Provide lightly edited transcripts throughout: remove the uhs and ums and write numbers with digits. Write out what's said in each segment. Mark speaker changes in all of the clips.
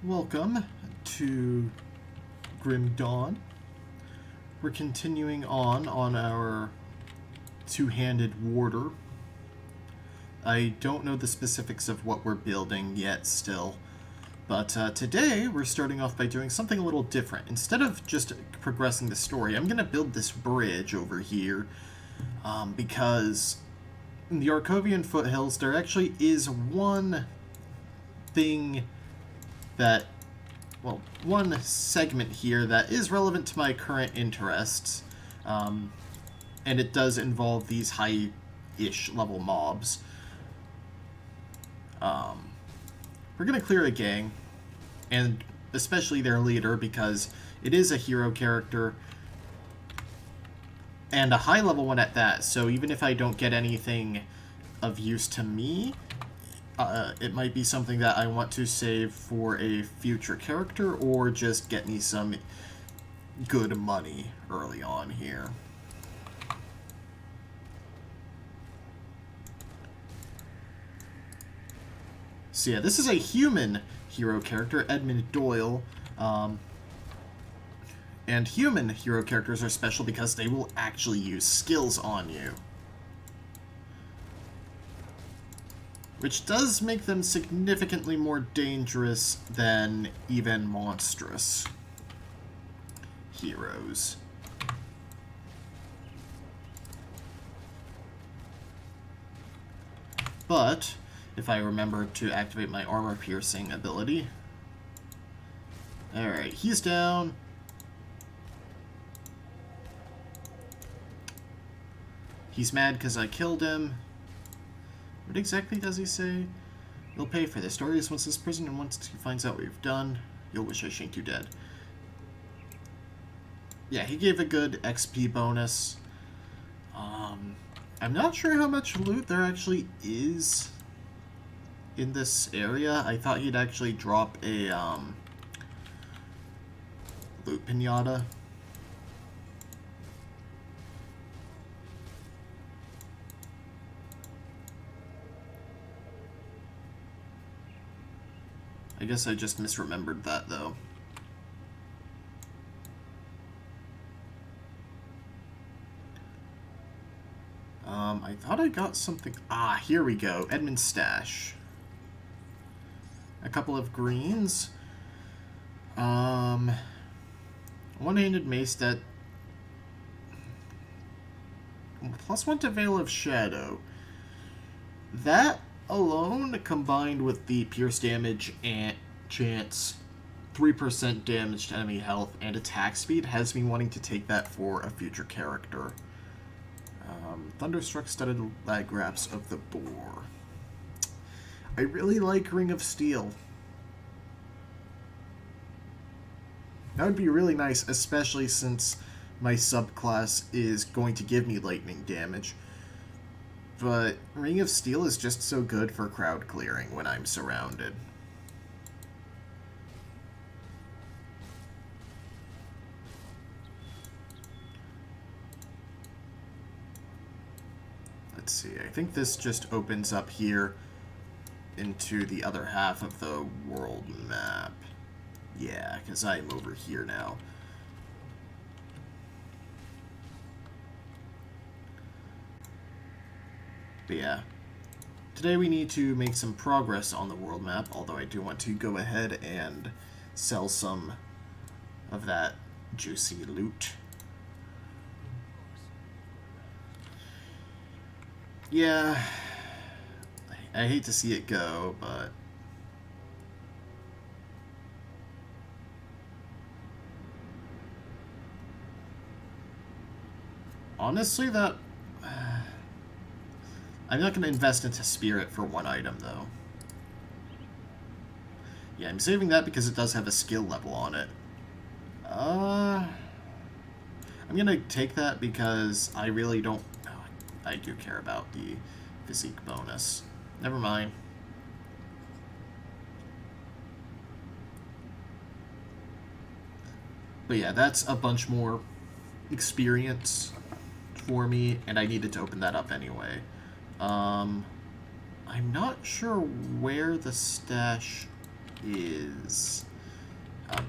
Speaker 1: Welcome to Grim Dawn. We're continuing on our two-handed warder. I don't know the specifics of what we're building yet still, but today we're starting off by doing something a little different. Instead of just progressing the story, I'm going to build this bridge over here because in the Arkovian foothills there actually is one thing that, well, one segment here that is relevant to my current interests, and it does involve these high-ish level mobs. We're going to clear a gang, and especially their leader, because it is a hero character, and a high-level one at that, so even if I don't get anything of use to me, it might be something that I want to save for a future character, or just get me some good money early on here. So yeah, this is a human hero character, Edmund Doyle, and human hero characters are special because they will actually use skills on you, which does make them significantly more dangerous than even monstrous heroes. But if I remember to activate my armor-piercing ability... Alright, he's down. He's mad because I killed him. What exactly does he say? You'll pay for this. Dorius wants this prison, and once he finds out what you've done, you'll wish I shanked you dead. Yeah, he gave a good XP bonus. I'm not sure how much loot there actually is in this area. I thought he'd actually drop a loot pinata. I guess I just misremembered that, though. I thought I got something... Ah, here we go. Edmund's stash. A couple of greens. One-handed mace that... +1 to Veil of Shadow. That alone, combined with the pierce damage and chance, 3% damage to enemy health, and attack speed, has me wanting to take that for a future character. Thunderstruck Studded Lag Wraps of the Boar. I really like Ring of Steel. That would be really nice, especially since my subclass is going to give me lightning damage. But Ring of Steel is just so good for crowd clearing when I'm surrounded. Let's see, I think this just opens up here into the other half of the world map. Yeah, because I'm over here now. But yeah, today we need to make some progress on the world map, although I do want to go ahead and sell some of that juicy loot. Yeah, I hate to see it go, but... honestly, that... I'm not going to invest into Spirit for one item, though. Yeah, I'm saving that because it does have a skill level on it. I'm going to take that because I really don't... Oh, I do care about the physique bonus. Never mind. But yeah, that's a bunch more experience for me, and I needed to open that up anyway. I'm not sure where the stash is.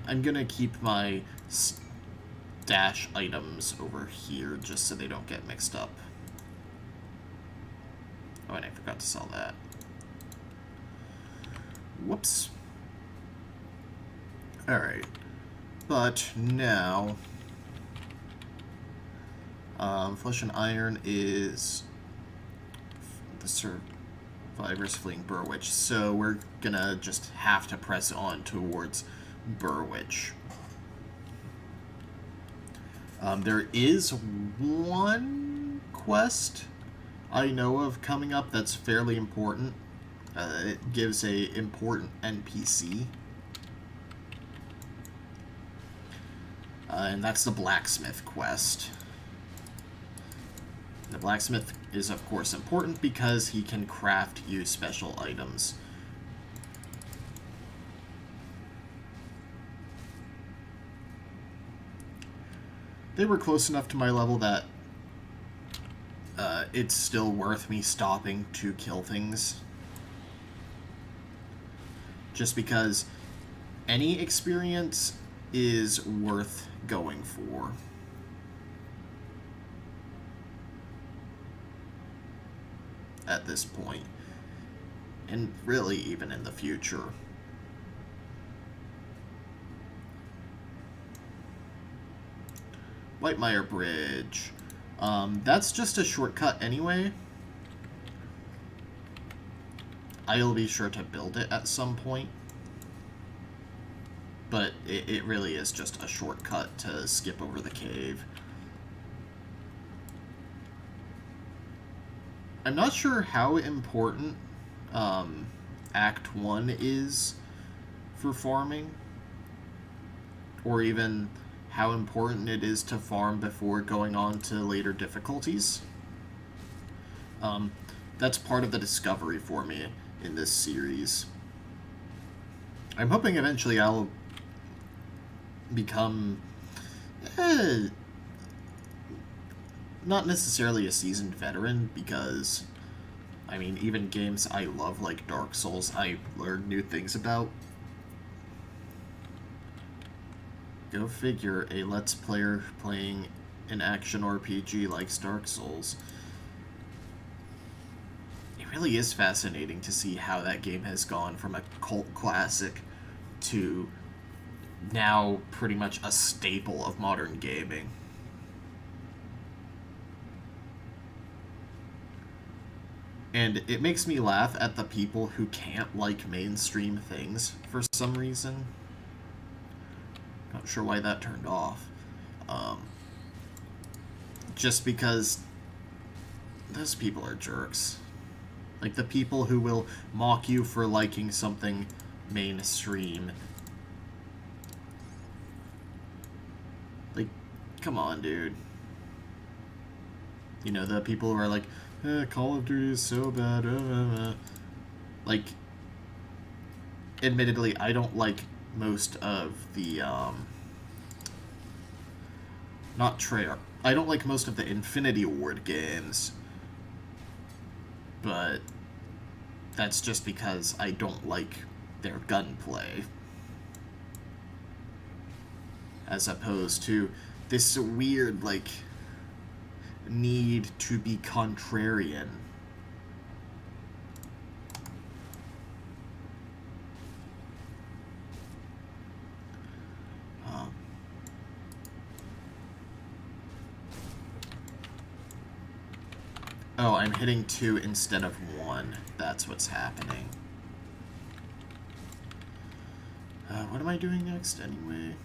Speaker 1: I'm gonna keep my stash items over here just so they don't get mixed up. Oh, and I forgot to sell that. Whoops. Alright. But now... Flesh and Iron is the survivors fleeing Burrwitch, so we're gonna just have to press on towards Burrwitch. There is one quest I know of coming up that's fairly important. It gives a important NPC. And that's the Blacksmith quest. The Blacksmith is, of course, important because he can craft you special items. They were close enough to my level that it's still worth me stopping to kill things. Just because any experience is worth going for. At this point. And really even in the future. Whitemire Bridge. That's just a shortcut anyway. I'll be sure to build it at some point. But it really is just a shortcut to skip over the cave. I'm not sure how important Act 1 is for farming. Or even how important it is to farm before going on to later difficulties. That's part of the discovery for me in this series. I'm hoping eventually I'll become not necessarily a seasoned veteran, because I mean, even games I love like Dark Souls I learn new things about. Go figure, a Let's Player playing an action RPG like Dark Souls. It really is fascinating to see how that game has gone from a cult classic to now pretty much a staple of modern gaming. And it makes me laugh at the people who can't like mainstream things for some reason. Not sure why that turned off. Just because those people are jerks. Like the people who will mock you for liking something mainstream. Like, come on, dude. You know, the people who are like, Call of Duty is so bad. Like, admittedly, I don't like most of the, not Treyarch. I don't like most of the Infinity Ward games. But that's just because I don't like their gunplay. As opposed to this weird, like, need to be contrarian. Oh, I'm hitting 2 instead of 1. That's what's happening. What am I doing next, anyway?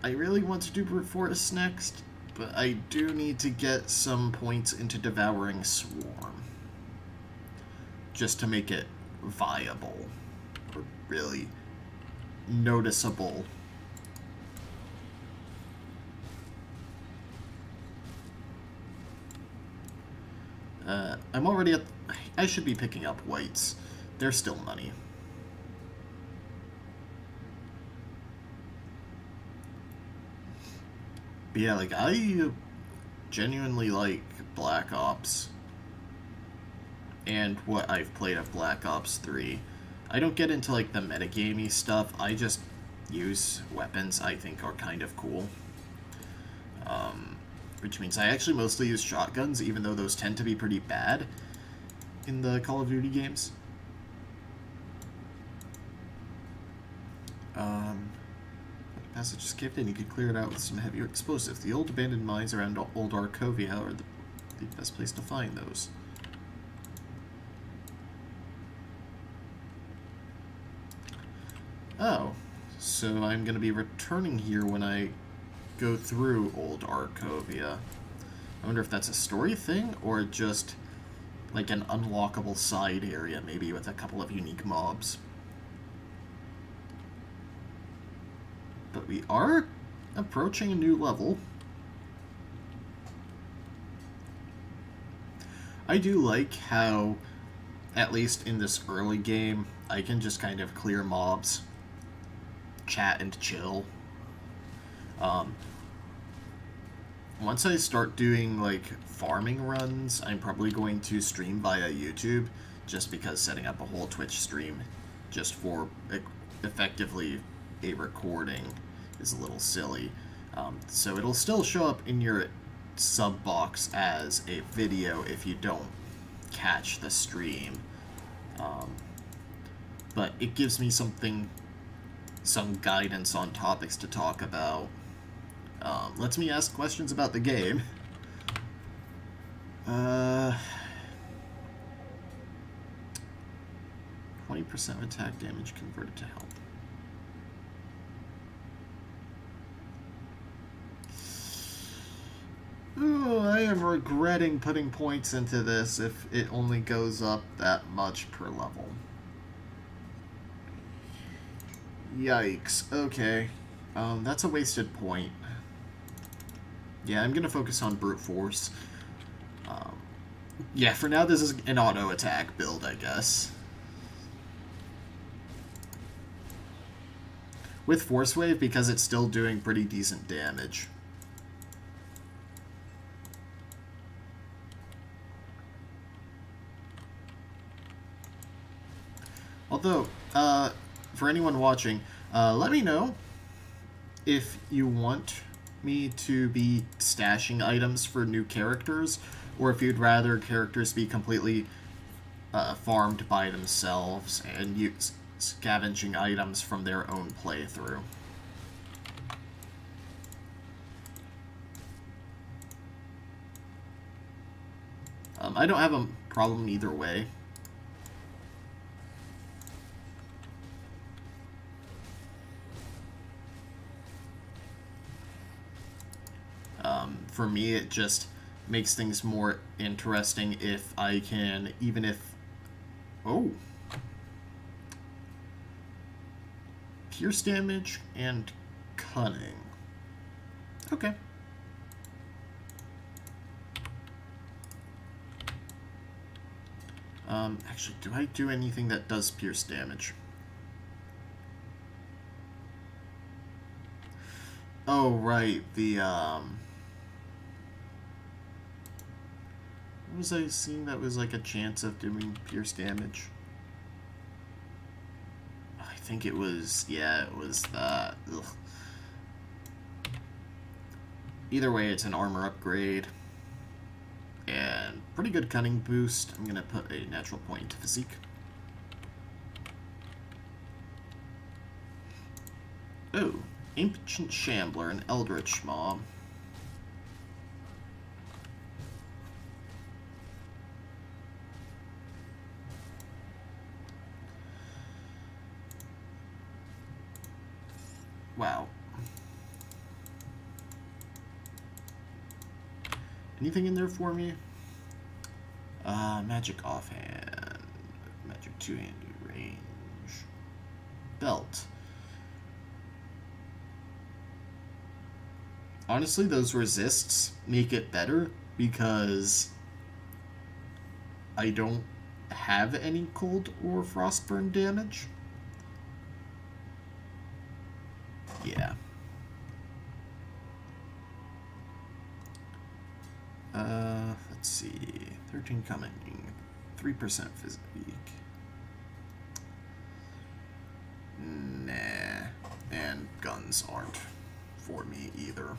Speaker 1: I really want to do Brute Force next, but I do need to get some points into Devouring Swarm. Just to make it viable. Or really noticeable. I'm already at... I should be picking up whites. They're still money. But yeah, like, I genuinely like Black Ops. and what I've played of Black Ops 3. I don't get into like the metagamey stuff. I just use weapons I think are kind of cool. Which means I actually mostly use shotguns, even though those tend to be pretty bad in the Call of Duty games. Passage is caved in. You could clear it out with some heavier explosives. The old abandoned mines around old Arkovia are the best place to find those. Oh, so I'm going to be returning here when I go through old Arkovia. I wonder if that's a story thing, or just like an unlockable side area, maybe with a couple of unique mobs. But we are approaching a new level. I do like how, at least in this early game, I can just kind of clear mobs, chat and chill. Once I start doing like farming runs, I'm probably going to stream via YouTube, just because setting up a whole Twitch stream just for effectively a recording is a little silly. So it'll still show up in your sub box as a video if you don't catch the stream. But it gives me some guidance on topics to talk about. Lets me ask questions about the game. 20% attack damage converted to health. Ooh, I am regretting putting points into this if it only goes up that much per level. Yikes. Okay. That's a wasted point. Yeah, I'm gonna focus on brute force. Yeah, for now this is an auto attack build, I guess. With Force Wave, because it's still doing pretty decent damage. Although, for anyone watching, let me know if you want me to be stashing items for new characters, or if you'd rather characters be completely farmed by themselves and use scavenging items from their own playthrough. I don't have a problem either way. For me, it just makes things more interesting if I can, even if... Oh! Pierce damage and cunning. Okay. Actually, do I do anything that does pierce damage? Oh, right, the, what was I seeing that was like a chance of doing pierce damage? I think it was, yeah, it was that. Ugh. Either way, it's an armor upgrade. And pretty good cunning boost. I'm going to put a natural point into physique. Oh, Ancient Shambler, an Eldritch mob. Wow. Anything in there for me? Magic offhand. Magic two-handed range. Belt. Honestly, those resists make it better because I don't have any cold or frostburn damage. Yeah. Let's see. 13 coming. 3% physique. Nah. And guns aren't for me either.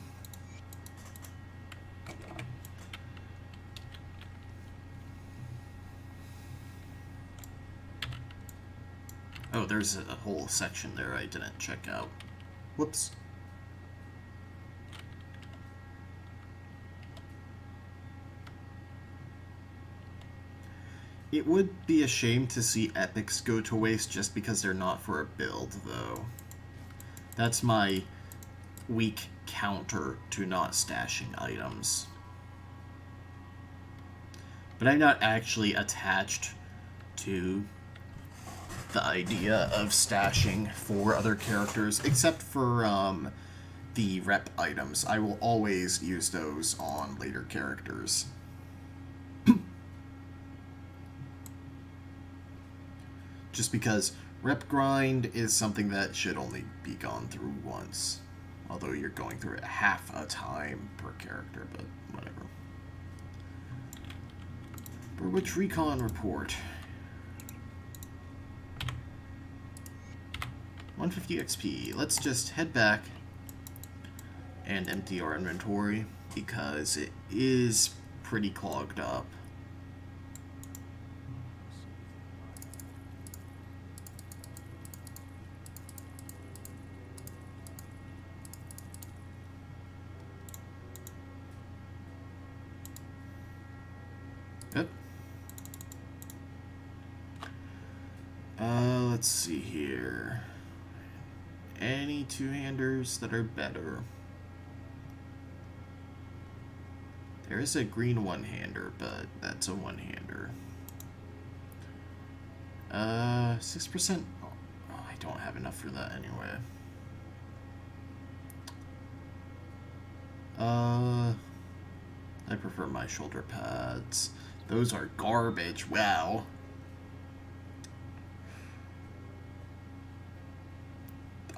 Speaker 1: Oh, there's a whole section there I didn't check out. Whoops. It would be a shame to see epics go to waste just because they're not for a build, though. That's my weak counter to not stashing items. But I'm not actually attached to the idea of stashing for other characters, except for the rep items. I will always use those on later characters. Just because rep grind is something that should only be gone through once. Although you're going through it half a time per character, but whatever. Burrwitch Recon Report. 150 XP. Let's just head back and empty our inventory because it is pretty clogged up. Yep. Let's see here. Any two-handers that are better? There is a green one-hander, but that's a one-hander. 6%. Oh, I don't have enough for that anyway. I prefer my shoulder pads. Those are garbage. Wow.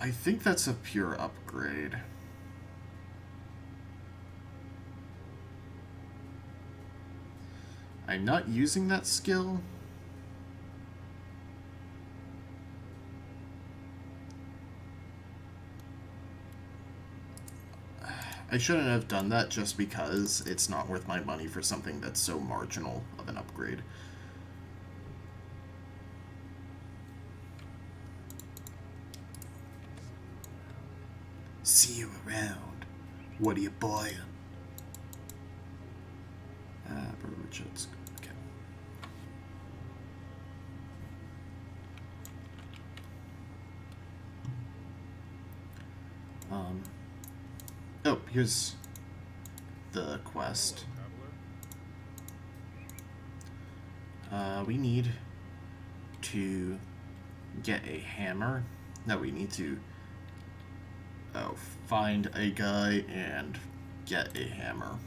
Speaker 1: I think that's a pure upgrade. I'm not using that skill. I shouldn't have done that just because it's not worth my money for something that's so marginal of an upgrade. See you around. What are you buying? Burrwitch, okay. Oh, here's the quest. We need to get a hammer. No, we need to find a guy and get a hammer.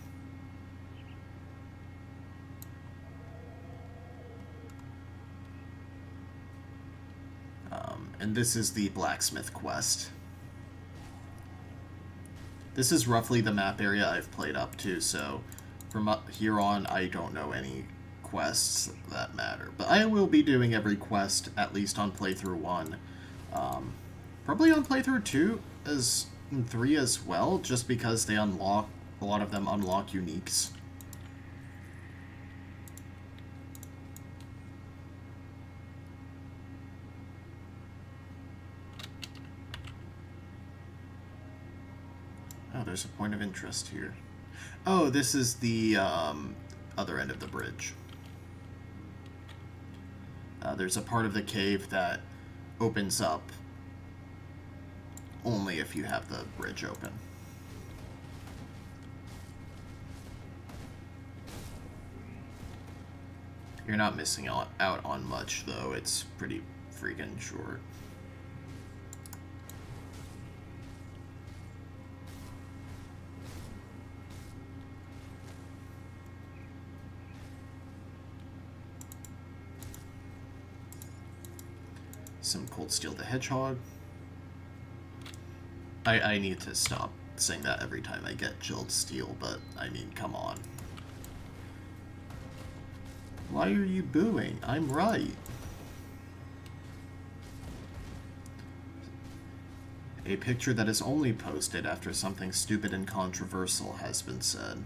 Speaker 1: And this is the Blacksmith quest. This is roughly the map area I've played up to, so from here on I don't know any quests that matter. But I will be doing every quest, at least on playthrough 1. Probably on playthrough 2 and 3 as well, just because they unlock, a lot of them unlock uniques. Oh, there's a point of interest here. Oh, this is the other end of the bridge. There's a part of the cave that opens up only if you have the bridge open. You're not missing out on much, though. It's pretty freaking short. Some Cold Steel the Hedgehog. I need to stop saying that every time I get chilled steel, but I mean, come on. Why are you booing? I'm right. A picture that is only posted after something stupid and controversial has been said.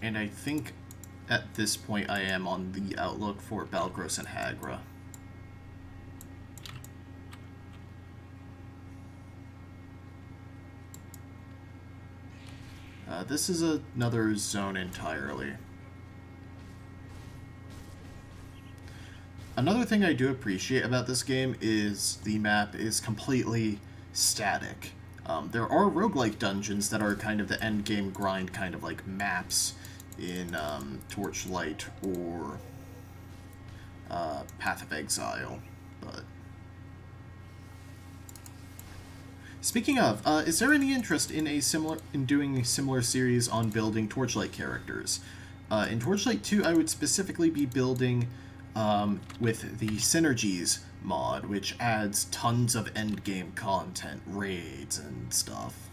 Speaker 1: And I think at this point I am on the outlook for Balgros and Hagra. This is another zone entirely. Another thing I do appreciate about this game is the map is completely static. There are roguelike dungeons that are kind of the end game grind kind of like maps in Torchlight or Path of Exile, but speaking of, is there any interest in doing a similar series on building Torchlight characters? In Torchlight 2, I would specifically be building with the Synergies mod, which adds tons of endgame content, raids, and stuff.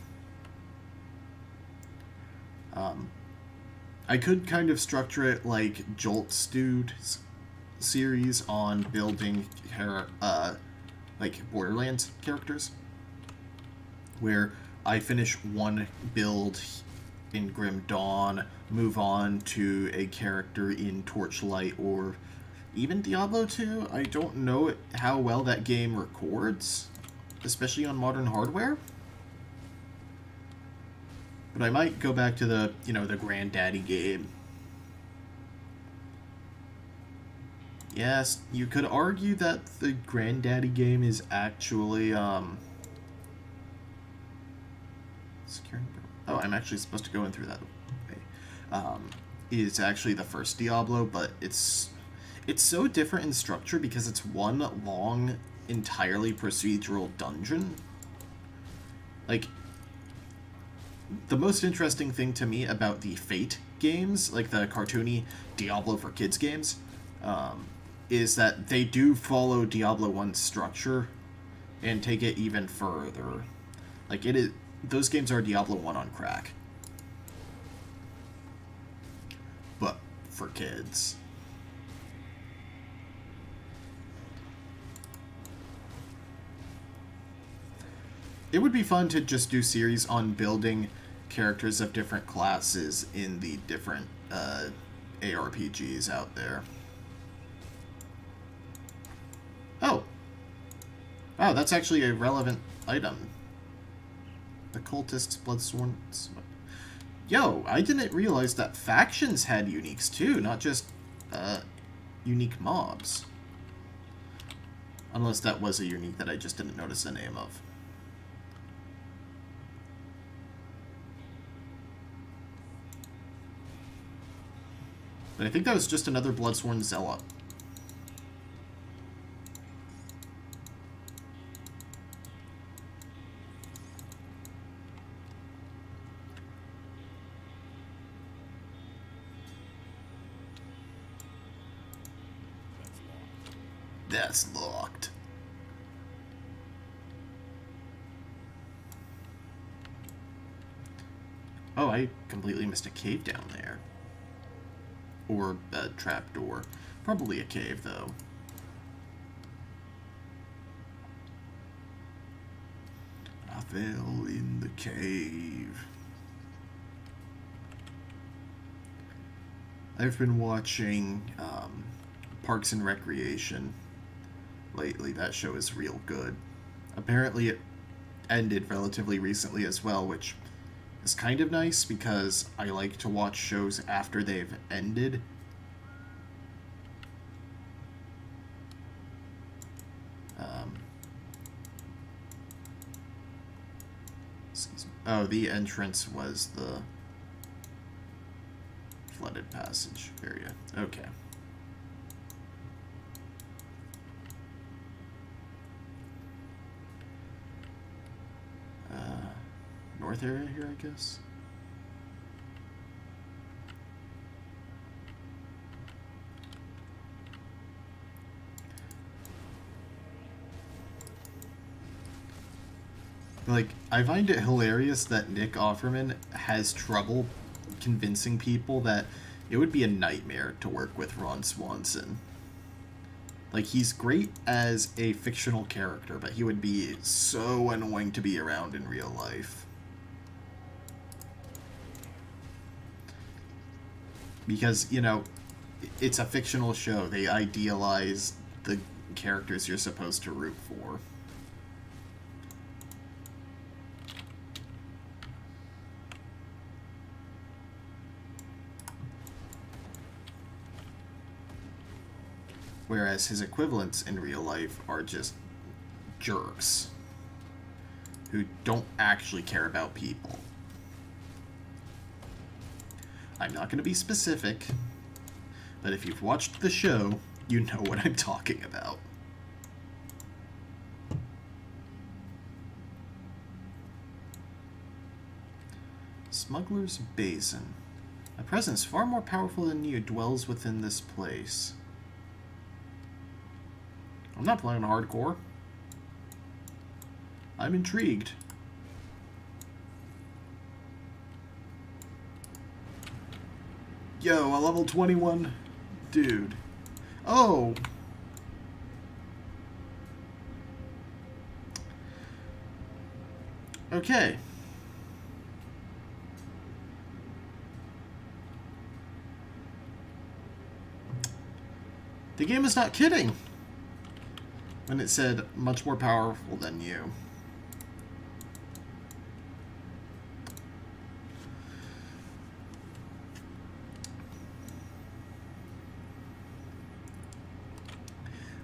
Speaker 1: I could kind of structure it like Jolt's Dude's series on building like Borderlands characters, where I finish one build in Grim Dawn, move on to a character in Torchlight or even Diablo 2. I don't know how well that game records, especially on modern hardware. But I might go back to the, the Granddaddy game. Yes, you could argue that the Granddaddy game is actually, securing... Oh, I'm actually supposed to go in through that way. Is actually the first Diablo, but it's so different in structure because it's one long, entirely procedural dungeon. Like, the most interesting thing to me about the Fate games, like the cartoony Diablo for Kids games, is that they do follow Diablo 1's structure and take it even further. Like, those games are Diablo 1 on crack. But for kids. It would be fun to just do series on building characters of different classes in the different aRPGs out there. Oh! Wow, that's actually a relevant item. The cultists, bloodsworn... Yo, I didn't realize that factions had uniques too, not just unique mobs. Unless that was a unique that I just didn't notice the name of. But I think that was just another Bloodsworn Zealot. That's locked. Oh, I completely missed a cave down there. Or a trapdoor. Probably a cave, though. I fell in the cave. I've been watching Parks and Recreation lately. That show is real good. Apparently it ended relatively recently as well, which is kind of nice because I like to watch shows after they've ended. Oh, the entrance was the flooded passage area. Okay. North area here, I guess. Like, I find it hilarious that Nick Offerman has trouble convincing people that it would be a nightmare to work with Ron Swanson. Like, he's great as a fictional character, but he would be so annoying to be around in real life. Because, you know, it's a fictional show. They idealize the characters you're supposed to root for. Whereas his equivalents in real life are just jerks who don't actually care about people. I'm not going to be specific, but if you've watched the show, you know what I'm talking about. Smuggler's Basin. A presence far more powerful than you dwells within this place. I'm not playing hardcore. I'm intrigued. Yo, a level 21 dude. Oh! Okay. The game is not kidding when it said much more powerful than you.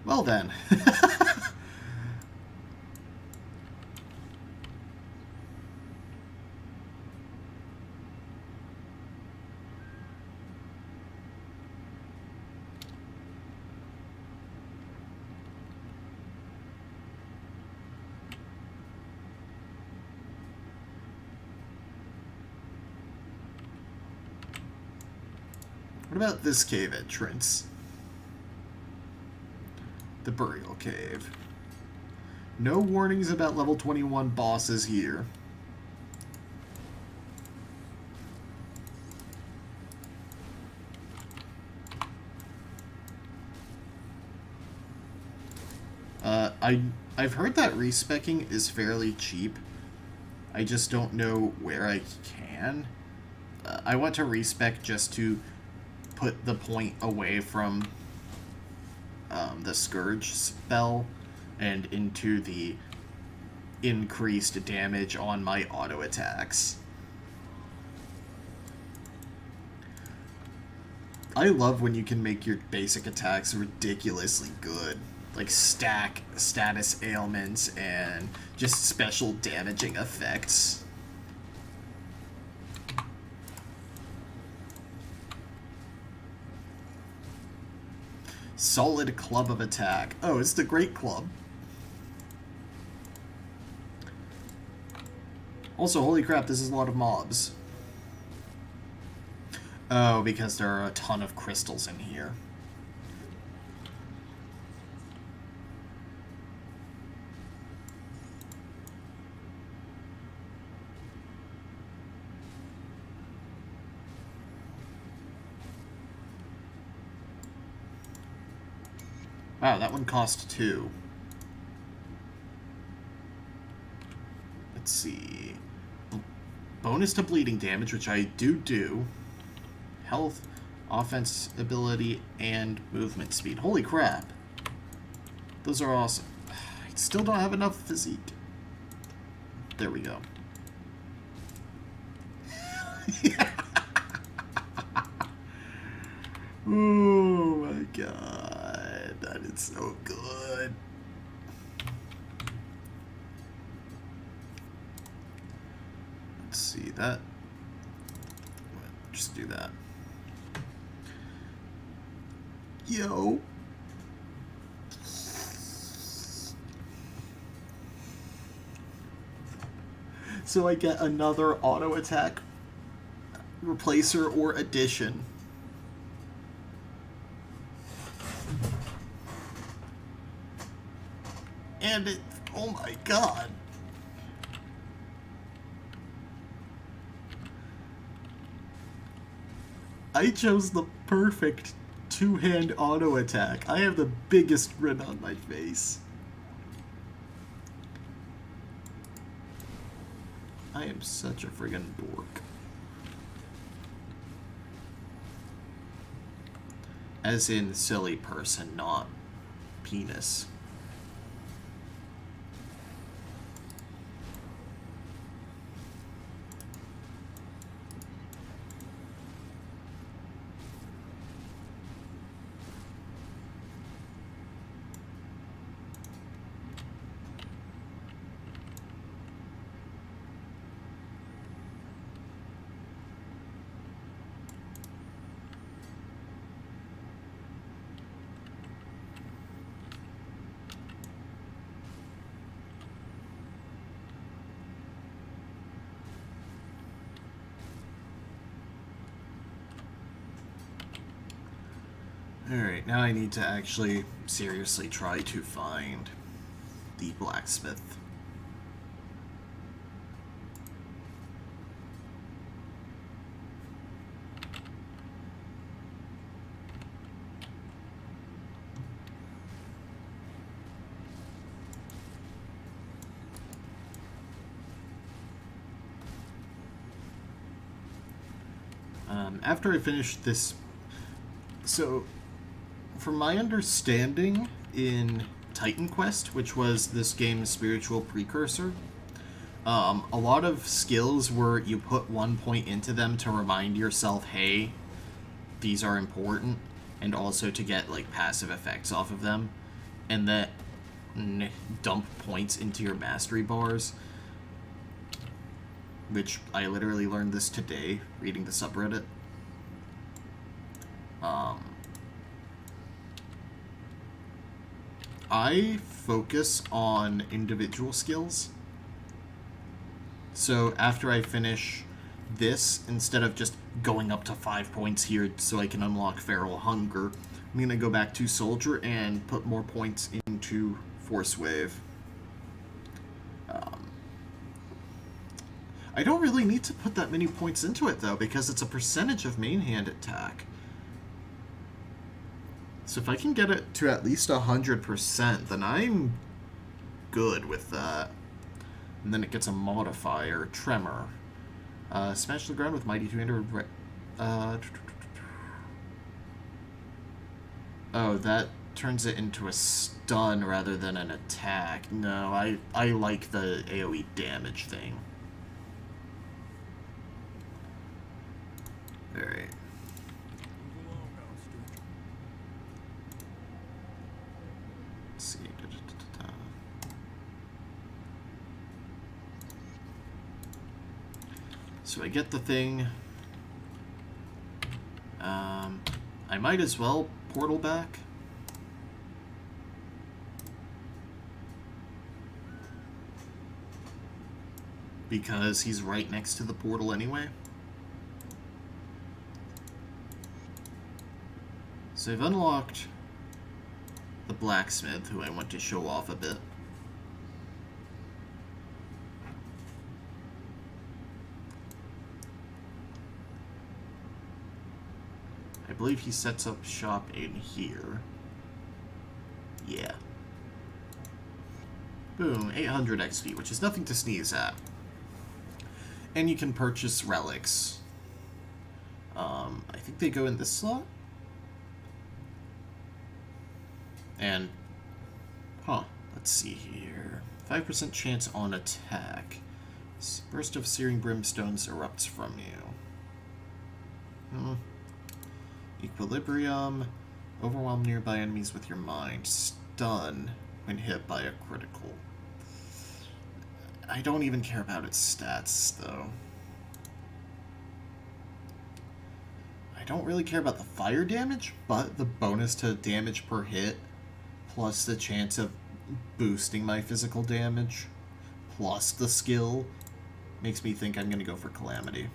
Speaker 1: Well then. What about this cave entrance? The Burial Cave. No warnings about level 21 bosses here. I've heard that respecking is fairly cheap. I just don't know where I can. I want to respec just to put the point away from the Scourge spell and into the increased damage on my auto attacks. I love when you can make your basic attacks ridiculously good. Like stack status ailments and just special damaging effects. Solid club of attack. Oh, it's the Great Club. Also, holy crap, this is a lot of mobs. Oh, because there are a ton of crystals in here. Wow, that one cost 2. Let's see. Bonus to bleeding damage, which I do. Health, offense ability, and movement speed. Holy crap. Those are awesome. I still don't have enough physique. There we go. Oh my god. That is so good. let's see that. Just do that. Yo. So I get another auto attack replacer or addition. And it, oh my god. I chose the perfect two-hand auto attack. I have the biggest grin on my face. I am such a friggin' dork. As in silly person, not penis. Alright, now I need to actually seriously try to find the blacksmith. After I finish this, so from my understanding in Titan Quest, which was this game's spiritual precursor, a lot of skills were you put 1 point into them to remind yourself, hey, these are important, and also to get like passive effects off of them, and then dump points into your mastery bars, which I literally learned this today reading the subreddit. I focus on individual skills. So after I finish this, instead of just going up to 5 points here so I can unlock Feral Hunger, I'm going to go back to Soldier and put more points into Force Wave. I don't really need to put that many points into it, though, because it's a percentage of main hand attack. So if I can get it to at least 100%, then I'm good with that. And then it gets a modifier, Tremor. Smash the ground with Mighty Two-Hander. Oh, that turns it into a stun rather than an attack. No, I like the AoE damage thing. Alright. Let's see. So I get the thing. I might as well portal back. Because he's right next to the portal anyway. So I've unlocked the blacksmith, who I want to show off a bit. I believe he sets up shop in here. Yeah. Boom, 800 XP, which is nothing to sneeze at. And you can purchase relics. I think they go in this slot? And, let's see here. 5% chance on attack. Burst of searing brimstones erupts from you. Equilibrium. Overwhelm nearby enemies with your mind. Stun when hit by a critical. I don't even care about its stats, though. I don't really care about the fire damage, but the bonus to damage per hit, plus the chance of boosting my physical damage, plus the skill, makes me think I'm going to go for Calamity.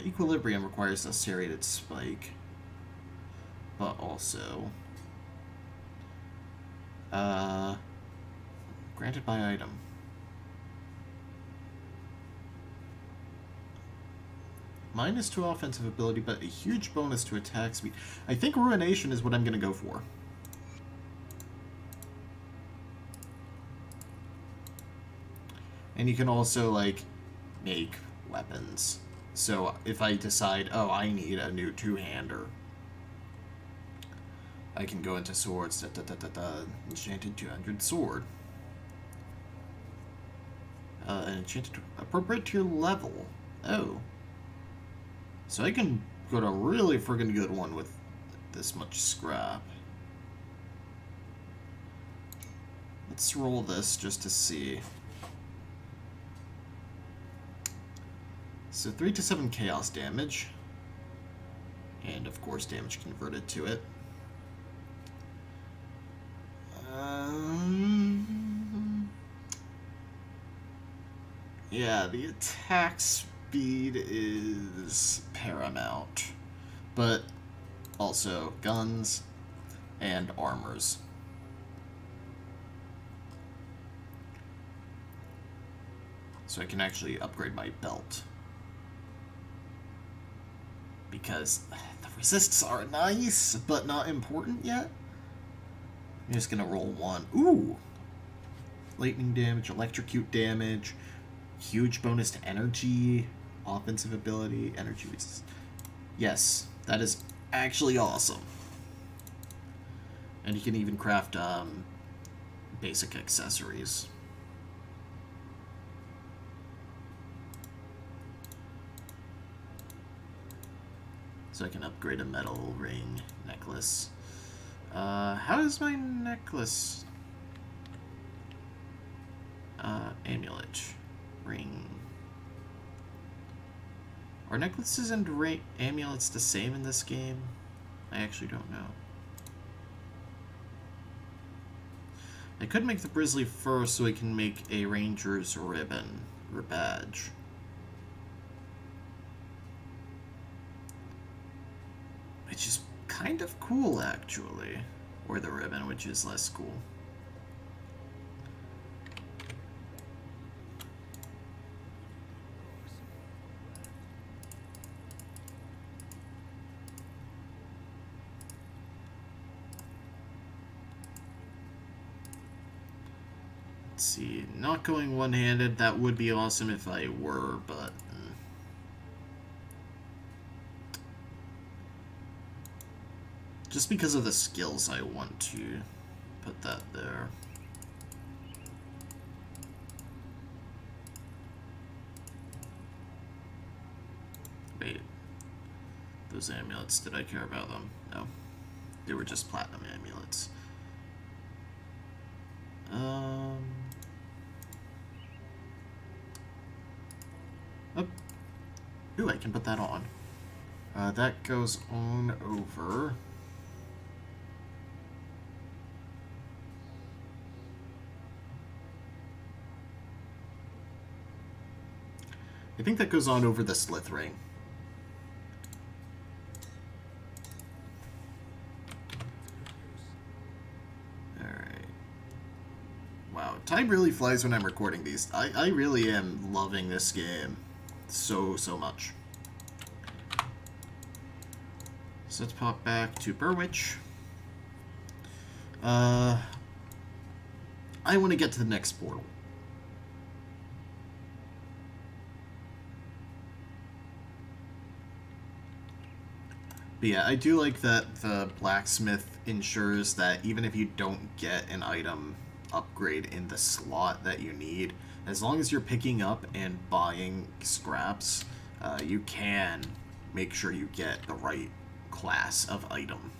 Speaker 1: Equilibrium requires a serrated spike, but also granted by item. -2 offensive ability, but a huge bonus to attack speed. I think Ruination is what I'm going to go for. And you can also, like, make weapons. So if I decide, oh, I need a new two-hander, I can go into swords, enchanted 200 sword. An enchanted appropriate to your level. Oh. So I can go to a really friggin' good one with this much scrap. Let's roll this just to see. So 3 to 7 chaos damage. And of course damage converted to it. Yeah, the attack speed is paramount. But also guns and armors. So I can actually upgrade my belt. Because the resists are nice, but not important yet. I'm just gonna roll one. Ooh! Lightning damage, electrocute damage, huge bonus to energy, offensive ability, energy resist. Yes, that is actually awesome. And you can even craft basic accessories. So I can upgrade a metal ring necklace. How is my necklace? Amulet. Ring. Are necklaces and amulets the same in this game? I actually don't know. I could make the Brizzly fur so I can make a ranger's ribbon or badge. Which is kind of cool, actually. Or the ribbon, which is less cool. Let's see. Not going one-handed, that would be awesome if I were, but... Just because of the skills, I want to put that there. Wait. Those amulets, did I care about them? No. They were just platinum amulets. Oh. Ooh, I can put that on. That goes on over... I think that goes on over the Slith ring. Alright. Wow, time really flies when I'm recording these. I really am loving this game so much. So let's pop back to Burrwitch. I want to get to the next portal. But yeah, I do like that the Blacksmith ensures that even if you don't get an item upgrade in the slot that you need, as long as you're picking up and buying scraps, you can make sure you get the right class of item.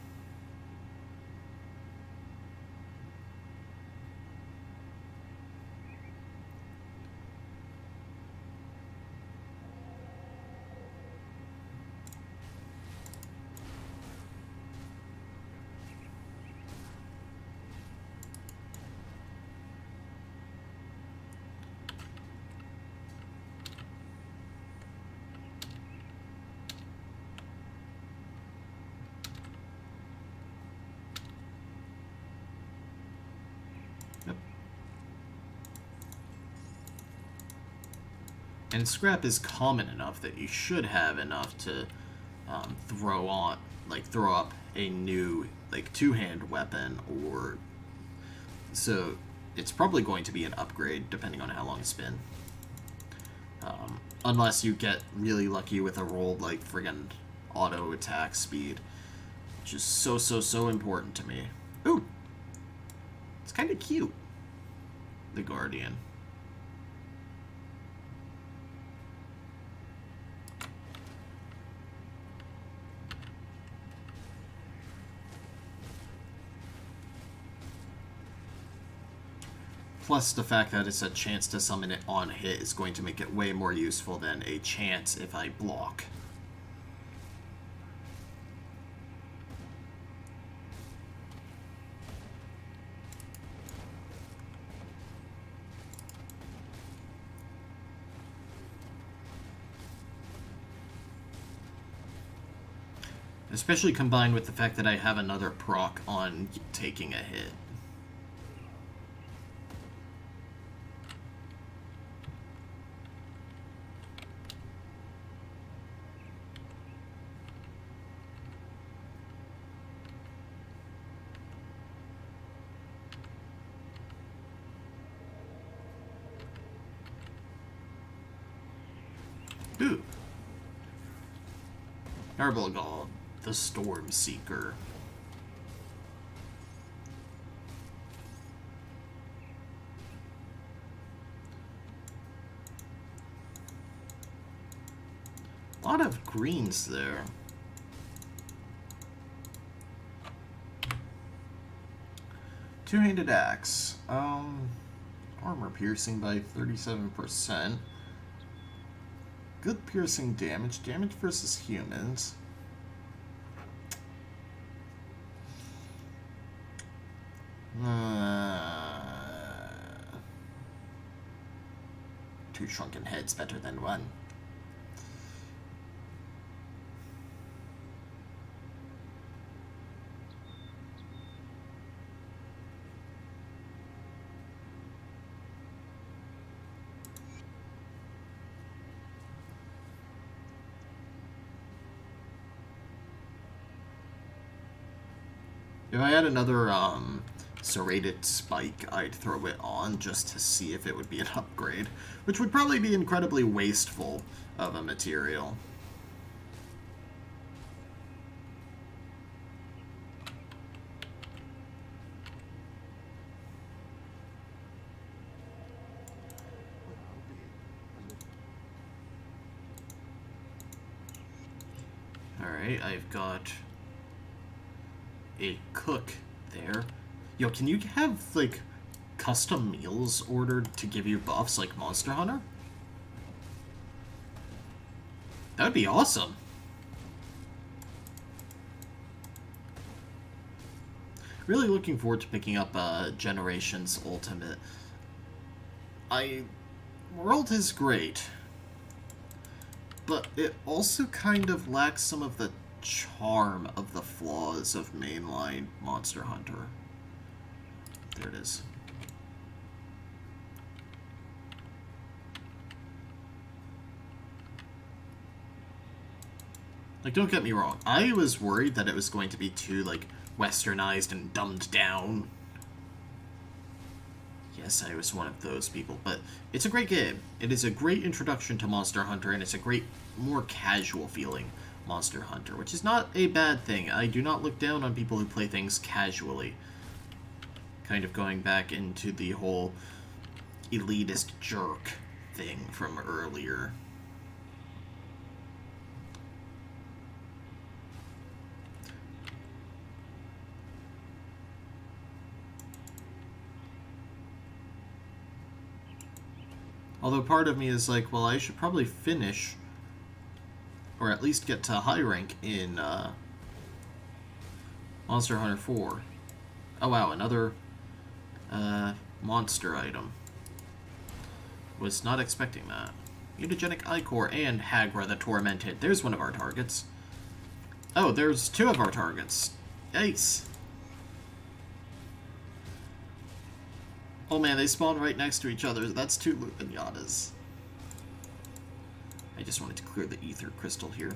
Speaker 1: And scrap is common enough that you should have enough to throw up a new, like, two-hand weapon, or... So, it's probably going to be an upgrade, depending on how long it's been. Unless you get really lucky with a roll like friggin' auto attack speed, which is so important to me. Ooh! It's kind of cute. The Guardian. Plus, the fact that it's a chance to summon it on hit is going to make it way more useful than a chance if I block. Especially combined with the fact that I have another proc on taking a hit. Ooh. Arbogald, the Storm Seeker. A lot of greens there. Two-handed axe. Armor piercing by 37%. Good piercing damage. Damage versus humans. Two shrunken heads better than one. If I had another serrated spike, I'd throw it on just to see if it would be an upgrade, which would probably be incredibly wasteful of a material. Alright, I've got a cook there. Yo, can you have, like, custom meals ordered to give you buffs like Monster Hunter? That would be awesome. Really looking forward to picking up Generations Ultimate. World is great, but it also kind of lacks some of the charm of the flaws of mainline Monster Hunter. There it is. Like, don't get me wrong, I was worried that it was going to be too, like, westernized and dumbed down. Yes, I was one of those people, but it's a great game. It is a great introduction to Monster Hunter, and it's a great, more casual feeling Monster Hunter, which is not a bad thing. I do not look down on people who play things casually. Kind of going back into the whole elitist jerk thing from earlier. Although part of me is like, well, I should probably finish, or at least get to high rank in Monster Hunter 4. Oh wow, another monster item. Was not expecting that. Mutagenic Ichor and Hagra the Tormented. There's one of our targets. Oh, there's two of our targets. Yikes. Oh man, they spawn right next to each other. That's two Lupinatas. I just wanted to clear the ether crystal here.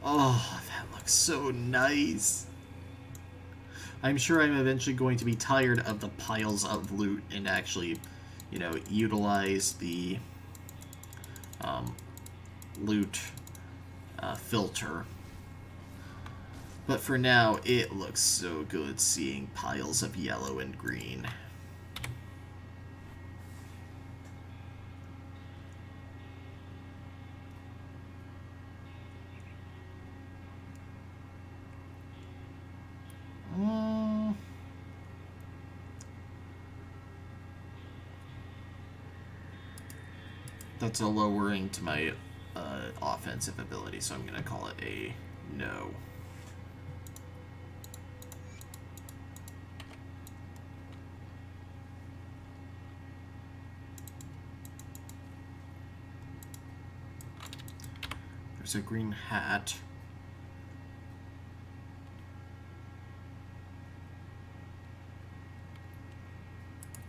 Speaker 1: Oh, that looks so nice. I'm sure I'm eventually going to be tired of the piles of loot and actually, you know, utilize the loot filter. But for now, it looks so good seeing piles of yellow and green. That's a lowering to my offensive ability, so I'm going to call it a no. There's a green hat.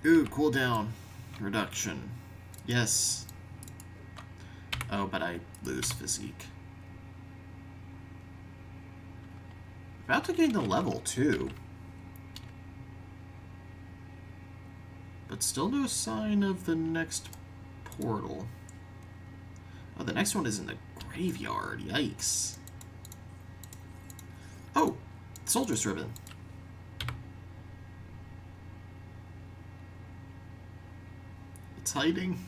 Speaker 1: Ooh, cooldown reduction. Yes. Oh, but I lose physique. About to gain the level, too. But still no sign of the next portal. Oh, the next one is in the graveyard. Yikes. Oh, soldier's ribbon. It's hiding.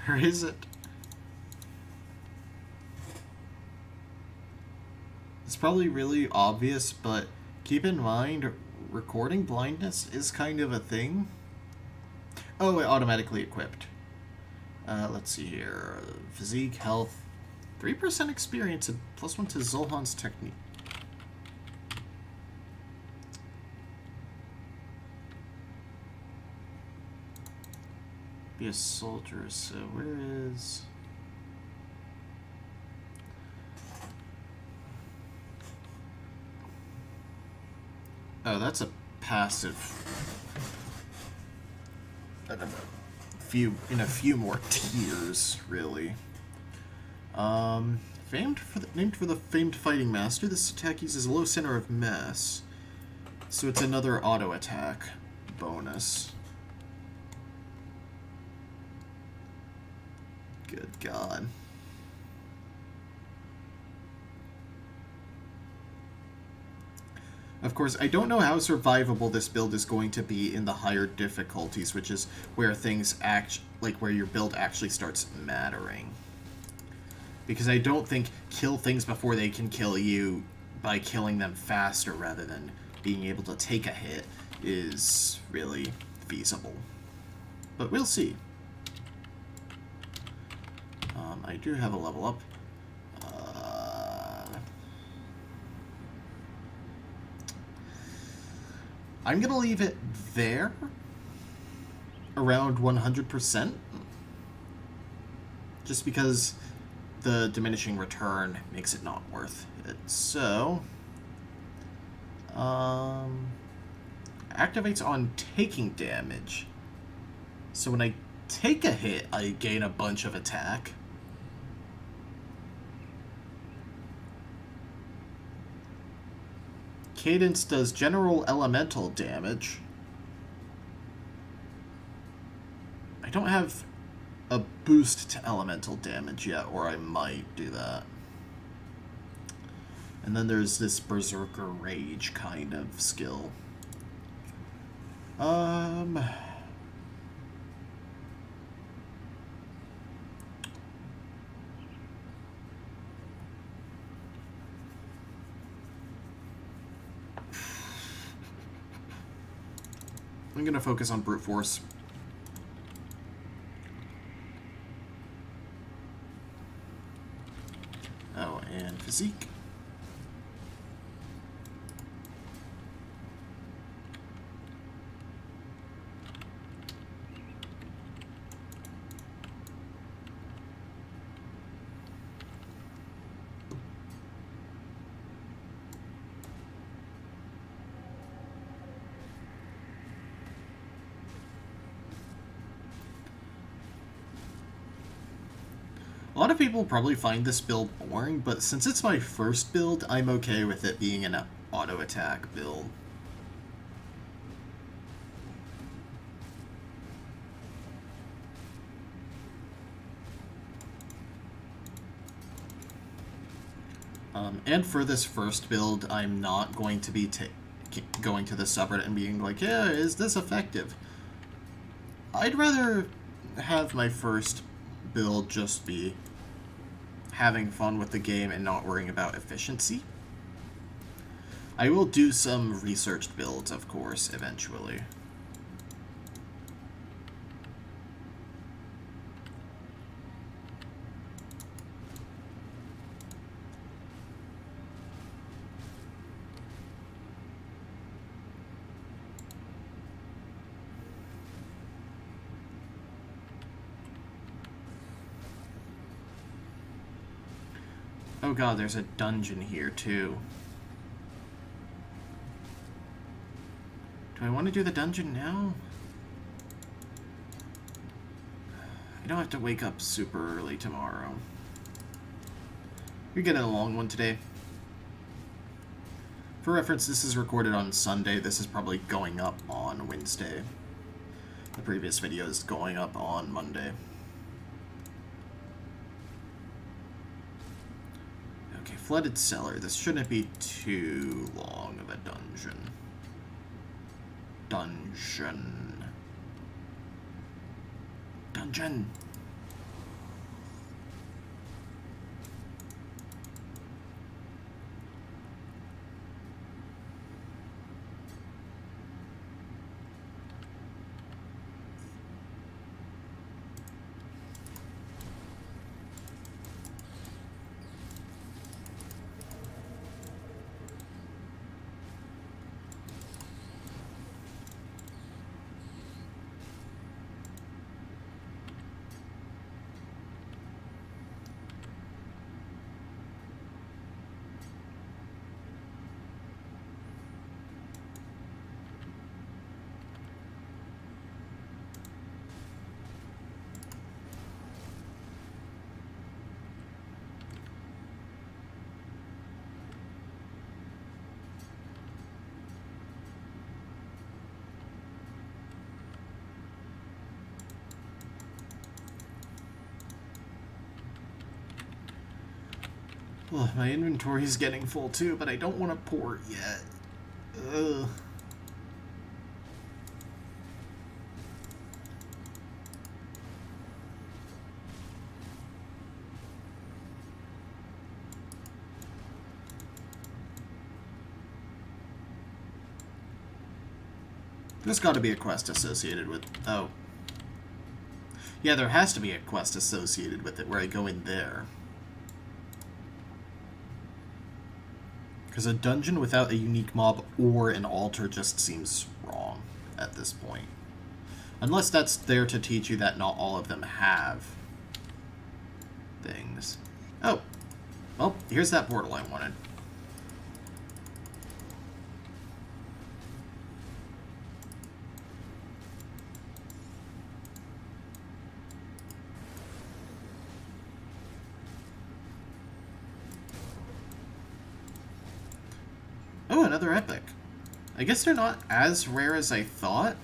Speaker 1: Where is it? It's probably really obvious, but keep in mind, recording blindness is kind of a thing. Oh, it automatically equipped. Let's see here. Physique, health, 3% experience, and +1 to Zulhan's technique. Be a soldier, so where is... Oh, that's a passive. In a few more tiers, really. Named for the famed fighting master, this attack uses a low center of mass, so it's another auto attack bonus. Good God. Of course, I don't know how survivable this build is going to be in the higher difficulties, which is where things where your build actually starts mattering. Because I don't think kill things before they can kill you by killing them faster rather than being able to take a hit is really feasible. But we'll see. I do have a level up. I'm going to leave it there, around 100%, just because the diminishing return makes it not worth it. So, activates on taking damage. So when I take a hit, I gain a bunch of attack. Cadence does general elemental damage. I don't have a boost to elemental damage yet, or I might do that. And then there's this Berserker Rage kind of skill. I'm going to focus on brute force. Oh, and physique. A lot of people probably find this build boring, but since it's my first build, I'm okay with it being an auto-attack build. And for this first build, I'm not going to be going to the subreddit and being like, yeah, is this effective? I'd rather have my first build just be having fun with the game and not worrying about efficiency. I will do some researched builds, of course, eventually. Oh god, there's a dungeon here, too. Do I want to do the dungeon now? I don't have to wake up super early tomorrow. You're getting a long one today. For reference, this is recorded on Sunday. This is probably going up on Wednesday. The previous video is going up on Monday. Okay, flooded cellar. This shouldn't be too long of a dungeon. Dungeon. Ugh, my inventory's getting full too, but I don't want to port yet. Ugh. There's got to be a quest associated with... Oh. Yeah, there has to be a quest associated with it where I go in there. Because a dungeon without a unique mob or an altar just seems wrong at this point. Unless that's there to teach you that not all of them have things. Oh. Well, here's that portal I wanted. Oh, another epic. I guess they're not as rare as I thought.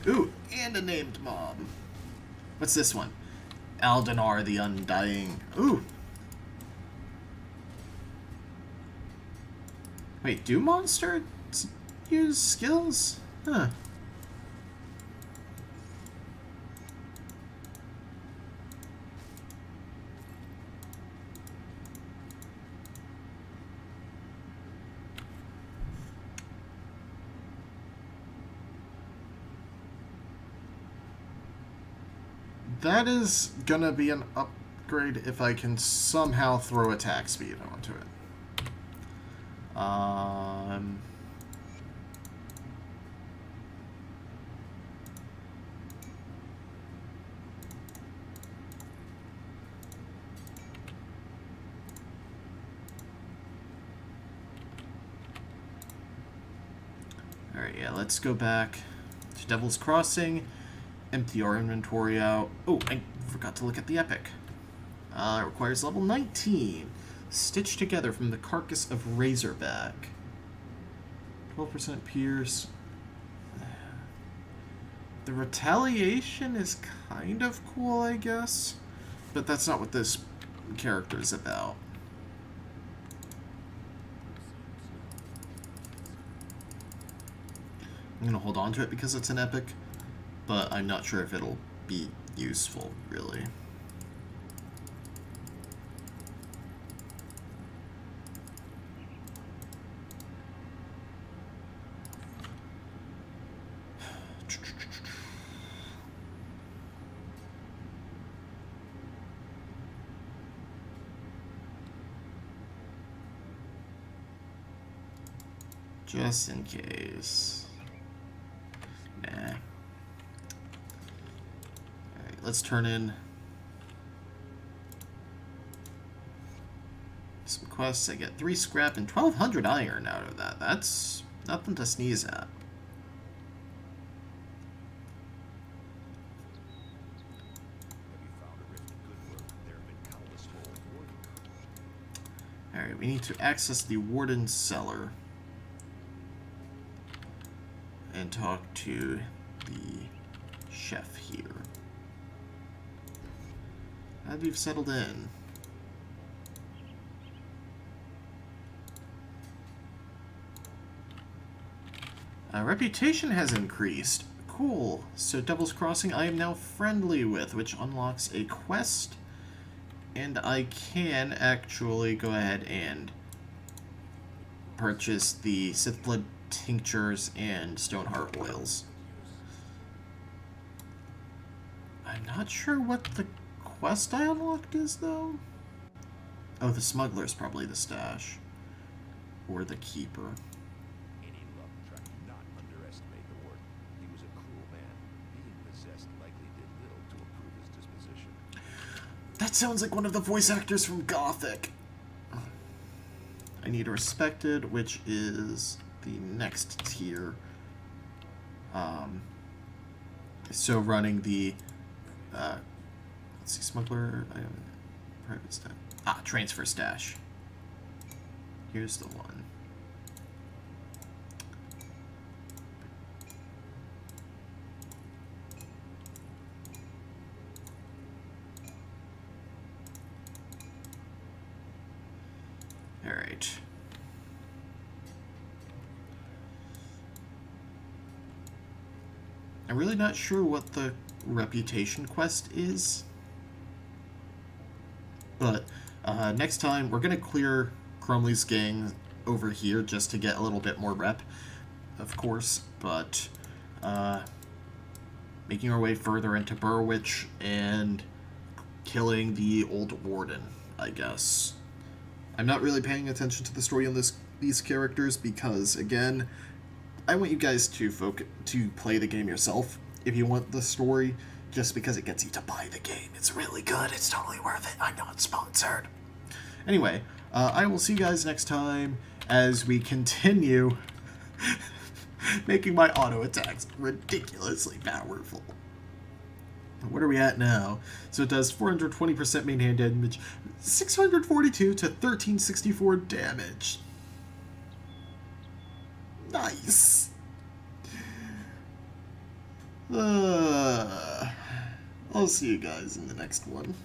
Speaker 1: Ooh, and a named mob. What's this one? Aldenar the Undying. Ooh. Wait, do monsters use skills? Huh. That is gonna be an upgrade if I can somehow throw attack speed onto it. Alright, yeah, let's go back to Devil's Crossing. empty our inventory out. Oh, I forgot to look at the epic. It requires level 19. Stitched together from the carcass of Razorback. 12% pierce. The retaliation is kind of cool, I guess. But that's not what this character is about. I'm going to hold on to it because it's an epic. But I'm not sure if it'll be useful, really. Just in case. Nah. Alright, let's turn in some quests. I get 3 scrap and 1,200 iron out of that. That's nothing to sneeze at. Alright, we need to access the Warden's cellar and talk to the chef here. Now that we've settled in, reputation has increased. Cool. So Devil's Crossing I am now friendly with, which unlocks a quest, and I can actually go ahead and purchase the Sith Blood tinctures and Stoneheart oils. I'm not sure what the quest I unlocked is, though. Oh, the smuggler's probably the stash. Or the keeper.
Speaker 2: Any luck, try to not underestimate the warden. He was a cruel man. Being possessed likely did little to improve his disposition.
Speaker 1: That sounds like one of the voice actors from Gothic. I need a respected, which is the next tier. So running the let's see, smuggler private stash. Transfer stash. Here's the one. All right. I'm really not sure what the reputation quest is, but next time we're going to clear Crumley's gang over here just to get a little bit more rep, of course, but making our way further into Burrwitch and killing the old warden, I guess. I'm not really paying attention to the story on these characters because, again, I want you guys to play the game yourself if you want the story, just because it gets you to buy the game. It's really good. It's totally worth it. I'm not sponsored. Anyway, I will see you guys next time as we continue making my auto attacks ridiculously powerful. What are we at now? So it does 420% main hand damage, 642 to 1364 damage. Nice. I'll see you guys in the next one.